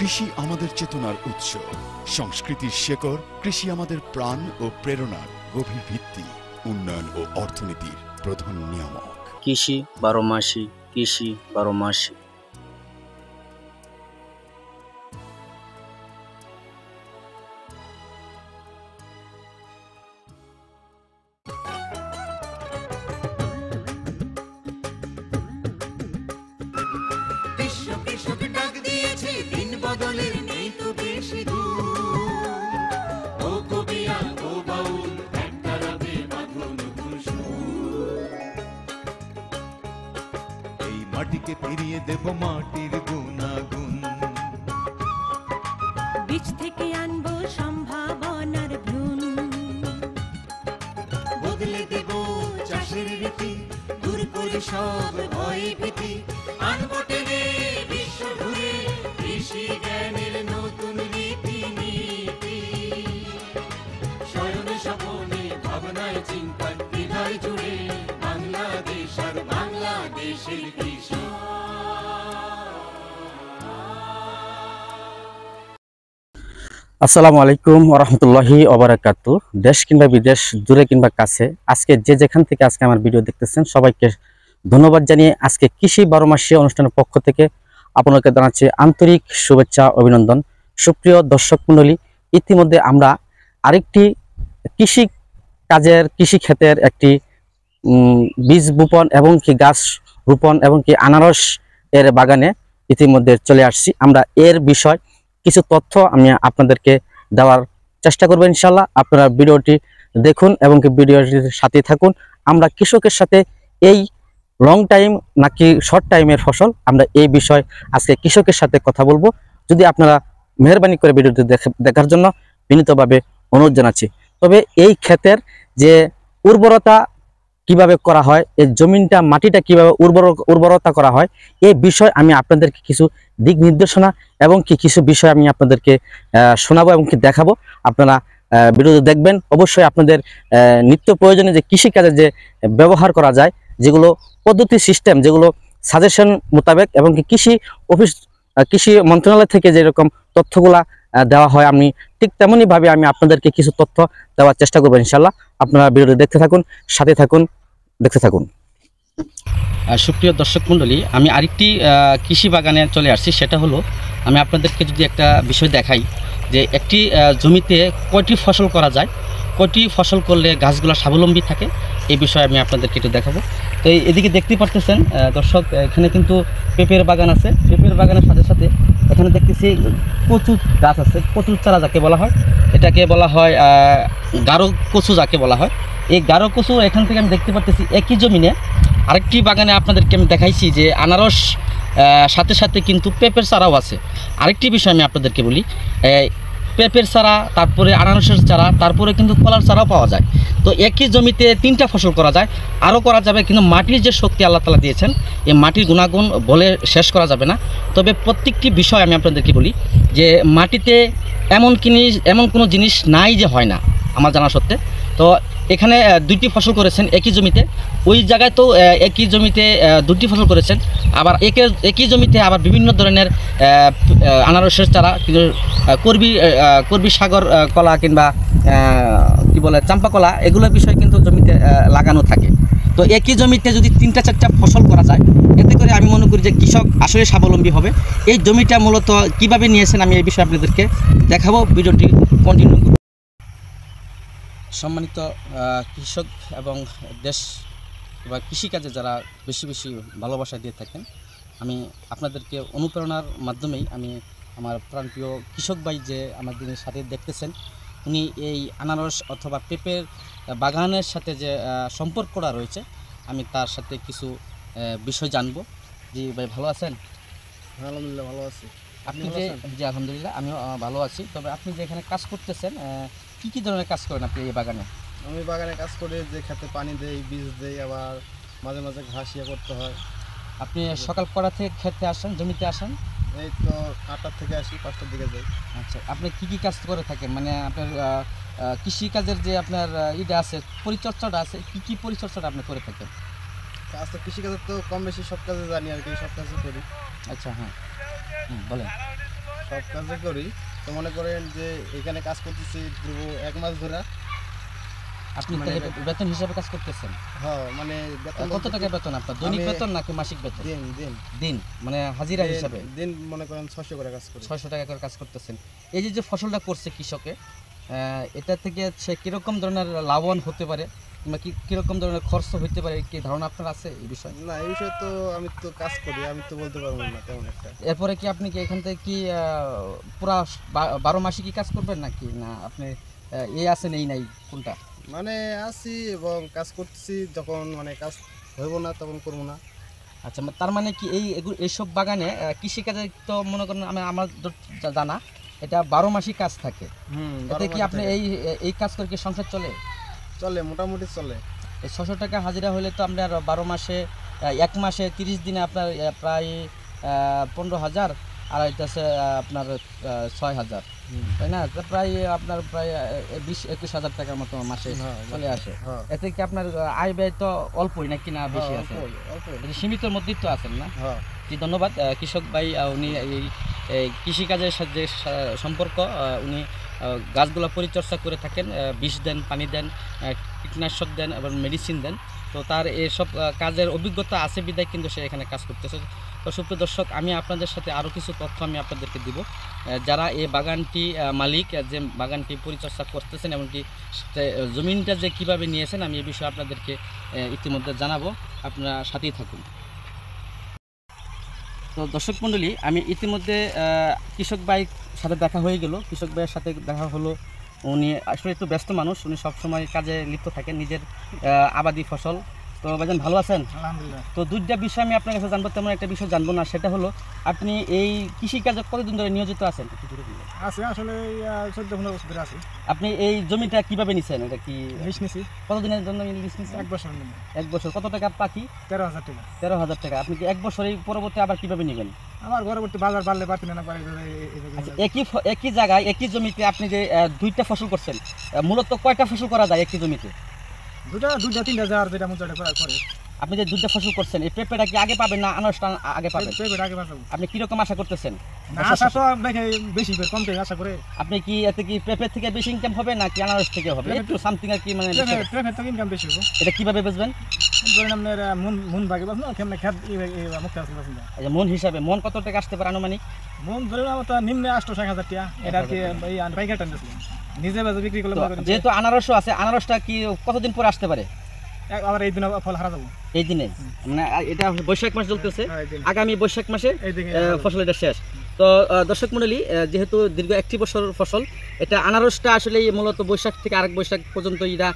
কৃষি আমাদের চেতনার উৎস, সংস্কৃতির শেকড়। কৃষি আমাদের প্রাণ ও প্রেরণার গভীর ভিত্তি, উন্নয়ন ও অর্থনীতির প্রধান নিয়ামক। কৃষি 12 মাসি, কৃষি 12 মাসি। কৃষক ডাক দিয়েছে, দিন বদলের নেই তো বেশি দূর। ও কবিয়া ও বাউল, একটা রাতে বাঁধো নতুন সুর। এই মাটিকে ফিরিয়ে দেব মাটির গুণাগুণ, বীজ থেকে আনবো সম্ভাবনার ভ্রূণ, বদলে দেব চাষের রীতি, দূর করে সব ভয় ভীতি। আনবো টেনে বিশ্ব ঘুরে কৃষি জ্ঞানের নতুন রীতি নীতি। শয়নে স্বপনে ভাবনায় চিন্তায় হৃদয় জুড়ে বাংলাদেশ আর বাংলাদেশের কৃষি। আসসালামু আলাইকুম ওয়া রাহমাতুল্লাহি ওয়া বারাকাতুহু। দেশ কিংবা বিদেশ, দূরে কিংবা কাছে, আজকে যে যেখান থেকে আজকে আমার ভিডিও দেখতেছেন সবাইকে ধন্যবাদ জানিয়ে আজকে কৃষি 12 মাসি অনুষ্ঠানের পক্ষ থেকে আপনাকে জানাচ্ছি আন্তরিক শুভেচ্ছা অভিনন্দন। সুপ্রিয় দর্শক মণ্ডলী, ইতিমধ্যে আমরা আরেকটি কৃষি ক্ষেতের একটি বীজ বপন এবং কি গাছ রোপণ এবং কি আনারস এর বাগানে ইতিমধ্যে চলে আসছি। আমরা এর বিষয় কিছু তথ্য আমি আপনাদেরকে দেওয়ার চেষ্টা করব ইনশাল্লাহ। আপনারা ভিডিওটি দেখুন এবং কি ভিডিওটির সাথে থাকুন। আমরা কৃষকের সাথে এই লং টাইম নাকি শর্ট টাইমের ফসল, আমরা এই বিষয় আজকে কৃষকের সাথে কথা বলবো। যদি আপনারা মেহরবানি করে ভিডিওটি দেখার জন্য বিনীতভাবে অনুরোধ জানাচ্ছি। তবে এই ক্ষেতের যে উর্বরতা কিভাবে করা হয়, এই জমিনটা মাটিটা কিভাবে উর্বরতা করা হয়, এই বিষয় আমি আপনাদেরকে কিছু দিক নির্দেশনা এবং কিছু বিষয় আমি আপনাদেরকে শোনাবো এবং কি দেখাবো। আপনারা ভিডিওতে দেখবেন। অবশ্যই আপনাদের নিত্য প্রয়োজনে যে কৃষিকাজে যে ব্যবহার করা যায়, যেগুলো পদ্ধতি সিস্টেম, যেগুলো সাজেশন মোতাবেক এবং কি কৃষি মন্ত্রণালয় থেকে যেরকম তথ্যগুলা দেওয়া হয়, আমি ঠিক তেমনইভাবে আমি আপনাদেরকে কিছু তথ্য দেওয়ার চেষ্টা করবো ইনশাল্লাহ। আপনারা ভিডিওটি দেখতে থাকুন, সাথে থাকুন, দেখতে থাকুন। সুপ্রিয় দর্শক মণ্ডলী, আমি আরেকটি কৃষি বাগানে চলে আসছি। সেটা হলো, আমি আপনাদেরকে যদি একটা বিষয় দেখাই যে একটি জমিতে কয়টি ফসল করা যায়, কয়টি ফসল করলে গাছগুলো স্বাবলম্বী থাকে, এই বিষয়ে আমি আপনাদেরকে একটু দেখাবো। তো এদিকে দেখতেই পারতেছেন দর্শক, এখানে কিন্তু পেঁপের বাগান আছে। পেঁপের বাগানের সাথে সাথে এখানে দেখতেছি কচু গাছ আছে। কচুর চারা যাকে বলা হয়, এটাকে বলা হয় গাঢ় কচু যাকে বলা হয়। এই গাঢ় কচু এখান থেকে আমি দেখতে পারতেছি একই জমিনে আরেকটি বাগানে আপনাদেরকে আমি দেখাইছি যে আনারস সাথে সাথে কিন্তু পেঁপের চারাও আছে। আরেকটি বিষয় আমি আপনাদেরকে বলি, পেঁপের চারা, তারপরে আনারসের চারা, তারপরে কিন্তু কলার চারাও পাওয়া যায়। তো একই জমিতে 3টা ফসল করা যায়, আরও করা যাবে। কিন্তু মাটির যে শক্তি আল্লাহ তাআলা দিয়েছেন, এই মাটির গুণাগুণ বলে শেষ করা যাবে না। তবে প্রত্যেকটি বিষয় আমি আপনাদেরকে বলি যে মাটিতে এমন কোনো জিনিস নাই যে হয় না, আমার জানা সত্ত্বে। তো এখানে 2টি ফসল করেছেন একই জমিতে, ওই জায়গায় তো একই জমিতে 2টি ফসল করেছেন। আবার একই জমিতে আবার বিভিন্ন ধরনের আনারসের চারা, কিন্তু কর্বী সাগর কলা কিংবা কি বলে চাম্পা কলা, এগুলোর বিষয় কিন্তু জমিতে লাগানো থাকে। তো একই জমিতে যদি 3টা-4টা ফসল করা যায়, এতে করে আমি মনে করি যে কৃষক আসলে স্বাবলম্বী হবে। এই জমিটা মূলত কিভাবে নিয়েছেন আমি এই বিষয়ে আপনাদেরকে দেখাবো। ভিডিওটি কন্টিনিউ করব। সম্মানিত কৃষক এবং দেশ বা কৃষিকাজে যারা বেশি বেশি ভালোবাসা দিয়ে থাকেন, আমি আপনাদেরকে অনুপ্রেরণার মাধ্যমেই আমি আমার প্রাণপ্রিয় কৃষক ভাই যে আমাদের সাথে দেখতেছেন, উনি এই আনারস অথবা পেঁপের বাগানের সাথে যে সম্পর্কটা রয়েছে, আমি তার সাথে কিছু বিষয় জানবো। জি ভাই, ভালো আছেন? আলহামদুলিল্লাহ ভালো আছি। আপনি যে জি আলহামদুলিল্লাহ আমিও ভালো আছি। তবে আপনি যে এখানে কাজ করতেছেন, কি ধরনের কাজ করেন আপনি এই বাগানে? আমি বাগানে কাজ করি, যে খেতে পানি দেই, বীজ দেই, আবার মাঝে মাঝে ঘাস করতে হয়। আপনি সকাল কটা থেকে খেতে আসেন, জমিতে আসেন? এই তো 8টার থেকে আসি, 5টার দিকে যাই। আচ্ছা, আপনি কি কাজ করে থাকেন? মানে আপনার কৃষিকাজের যে আপনার ইটা আছে, পরিচর্যাটা আছে, কি পরিচর্যাটা আপনি করে থাকেন? কাজ তো কৃষিকাজের তো কম বেশি সব কাজে জানি আর কি, সব কাজই করি। আচ্ছা, হ্যাঁ, বলেন। সব কাজে করি। তো মনে করেন যে এখানে কাজ করতেছি পুরো 1 মাস ধরে। আপনি মানে তাহলে বেতন হিসাবে কাজ করতেছেন? হ্যাঁ, মানে বেতন কত টাকা বেতন আপনার? দৈনিক আমি- বেতন নাকি মাসিক বেতন? দিন দিন দিন, মানে হাজিরা হিসাবে দিন মনে করেন 600 করে কাজ করি। 600 টাকা করে কাজ করতেছেন। এই যে ফসলটা করছে কৃষকে, এটা থেকে সে কিরকম ধরনের লাভবান হতে পারে কিংবা কিরকম ধরনের খরচ হইতে পারে, কি ধারণা আপনার আছে এই বিষয়ে? না, এই বিষয়ে তো আমি তো কাজ করি, আমি তো বলতে পারবো না তেমন একটা। এরপরে কি আপনি কি এখান থেকে কি পুরা 12 মাসে কি কাজ করবেন নাকি না আপনি এই আছেন এই নাই, কোনটা? মানে আছি এবং কাজ করতেছি, যখন মানে কাজ হইব না তখন করবো না। আচ্ছা, তার মানে কি এইসব বাগানে কৃষিকাজে তো মনে করেন আমার জানা এটা 12 মাসই কাজ থাকে। এতে কি আপনি এই কাজ করে কি সংসার চলে? চলে, মোটামুটি চলে। এই 600 টাকা হাজিরা হলে তো আপনার 12 মাসে 1 মাসে 30 দিনে আপনার প্রায় 15,000, আর হইতেছে আপনার 6,000, তাই না? তো প্রায় আপনার প্রায় 20-21 হাজার টাকার মতো মাসে চলে আসে। হ্যাঁ, এতে কি আপনার আয় ব্যয় তো অল্পই নাকি না বেশি আছে? অল্প। সীমিতর মধ্যেই তো আছেন না? হ্যাঁ, জি, ধন্যবাদ। কৃষক ভাই উনি এই কৃষিকাজের সাথে সম্পর্ক, উনি গাছগুলো পরিচর্যা করে থাকেন, বিষ দেন, পানি দেন, কীটনাশক দেন এবং মেডিসিন দেন। তো তার এসব কাজের অভিজ্ঞতা আছে বিদায় কিন্তু সে এখানে কাজ করতেছে। তো সুপ্রিয় দর্শক, আমি আপনাদের সাথে আরও কিছু তথ্য আমি আপনাদেরকে দিব, যারা এই বাগানটি মালিক, যে বাগানটি পরিচর্যা করতেছেন, এমনকি জমিনটা যে কীভাবে নিয়েছেন, আমি এই বিষয়ে আপনাদেরকে ইতিমধ্যে জানাবো। আপনারা সাথেই থাকুন। তো দর্শক মণ্ডলী, আমি ইতিমধ্যে কৃষক ভাইয়ের সাথে দেখা হয়ে গেল। কৃষক ভাইয়ের সাথে দেখা হলো, উনি আসলে একটু ব্যস্ত মানুষ, উনি সবসময় কাজে লিপ্ত থাকেন, নিজের আবাদি ফসল। তো ভাইজান ভালো আছেন? আলহামদুলিল্লাহ। তো দুইটা বিষয় আমি আপনার কাছে জানবো, তেমন একটা বিষয় জানবো না, সেটা হলো আপনি এই কৃষিকাজে কতদিন ধরে নিয়োজিত আছেন? আছে আসলে 14-15 বছর ধরে আছে। আপনি এই জমিটা কিভাবে নিছেন? এটা কি লিজ নিছি কতদিনের জন্য লিজ নিছেন? 1 বছর জন্য। 1 বছর। কত টাকা বাকি? 13,000 টাকা। 13,000 টাকা। আপনি কি 1 বছরের পরবর্তী আবার কিভাবে নেবেন? আমার পরবর্তী বাজার বাড়লে বাড়তে না পারে। আচ্ছা, একই জায়গায় একই জমিতে আপনি যে 2টা ফসল করছেন, মূলত কয়টা ফসল করা যায় একই জমিতে? দুটা 3টা যার যেটা মন চায় করে। আপনি যে 2টা ফসল করছেন, এই পেঁপেটা কি আগে পাবেন না আনারসটা আগে পাবেন? পেঁপেটা আগে বাঁচাবো। আপনি কিরকম আশা করতেছেন? না, আশা তো দেখে বেশি কম থেকে আশা করে। আপনি কি এতে কি পেঁপে থেকে বেশি ইনকাম হবে নাকি আনারস থেকে হবে? একটু সামথিং আর কি, মানে পেঁপে তো ইনকাম বেশি হবে। এটা কিভাবে বেচবেন? ধরেন আপনার মন ভাগে বাস না, কেমন খেত মুক্ত আছে বাস না। আচ্ছা, মন হিসাবে মন কত টাকা আসতে পারে আনুমানিক? মন ধরেন আমার তো নিম্নে 8,000 টাকা। এটা আর কি এই পাইকার টান দিয়েছিলাম, নিজে বাজার বিক্রি করলে মনে করেন যেহেতু আনারসও আছে, আনারসটা কি কতদিন পরে আসতে পারে? আবার এই দিন ফল হারা যাবো। এই দিনে, মানে এটা বৈশাখ মাস চলতেছে, হ্যাঁ, এই দিন। আগামী বৈশাখ মাসে এই দিকে ফসল এটা শেষ। তো দর্শক মণ্ডলী, যেহেতু দীর্ঘ 1 বছর ফসল, এটা আনারসটা আসলে মূলত বৈশাখ থেকে আরেক বৈশাখ পর্যন্ত এটা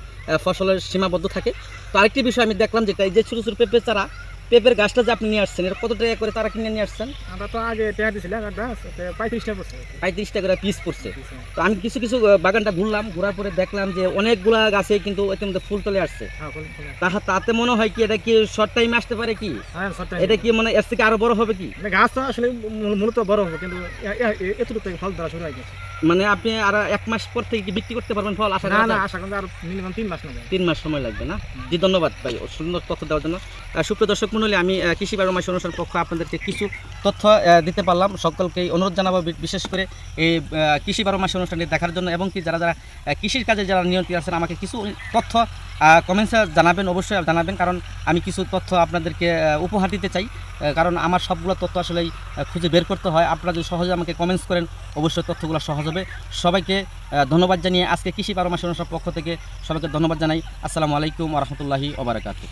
ফসলের সীমাবদ্ধ থাকে। তো আরেকটি বিষয় আমি দেখলাম, যেটা এই যে ছোটো ছোটো পেঁপে চারা, পেঁপের গাছটা যে আপনি নিয়ে আসছেন, এটা কত টাকা করে তারা কিনে নিয়ে আসছেন? আমরা তো আগে টাকা দিয়েছিলাম 35 টাকা পড়ছে। 35 টাকা করে পিস পড়ছে। তো আমি কিছু কিছু বাগানটা ঘুরলাম, ঘোরার পরে দেখলাম যে অনেকগুলা গাছে কিন্তু ইতিমধ্যে ফুল চলে আসছে। তাতে মনে হয় কি এটা কি শর্ট টাইমে আসতে পারে কি? এটা কি মানে এর থেকে আরো বড় হবে কি? গাছ তো আসলে মূলত বড় হবে, কিন্তু এতটুকু থেকে ফল ধরা শুরু হয়ে গেছে। মানে আপনি আর 1 মাস পর থেকে কি বিক্রি করতে পারবেন ফল? আশা না করা না, যায়? আশা করি আর মিনিমাম 3 মাস না। 3 মাস সময় লাগবে না? জি, ধন্যবাদ ভাই সুন্দর তথ্য দেওয়ার জন্য। সুপ্রিয় দর্শক মণ্ডলী, আমি কৃষি 12 মাস অনুষ্ঠান পক্ষ আপনাদেরকে কিছু তথ্য দিতে পারলাম। সকলকেই অনুরোধ জানাবো, বিশেষ করে এই কৃষি 12 মাস অনুষ্ঠানটি দেখার জন্য, এবং কি যারা যারা কৃষির কাজে যারা নিয়ন্ত্রণ আছেন, আমাকে কিছু তথ্য কমেন্টসে জানাবেন, অবশ্যই জানাবেন, কারণ আমি কিছু তথ্য আপনাদেরকে উপহার দিতে চাই। কারণ আমার সবগুলো তথ্য আসলেই খুঁজে বের করতে হয়। আপনারা যদি সহজে আমাকে কমেন্টস করেন, অবশ্যই তথ্যগুলো সহজ হবে। সবাইকে ধন্যবাদ জানিয়ে আজকে কৃষি 12 মাস অনুষ্ঠানের পক্ষ থেকে সবাইকে ধন্যবাদ জানাই। আসসালামু আলাইকুম ওয়া রাহমাতুল্লাহি ওয়া বারাকাতুহু।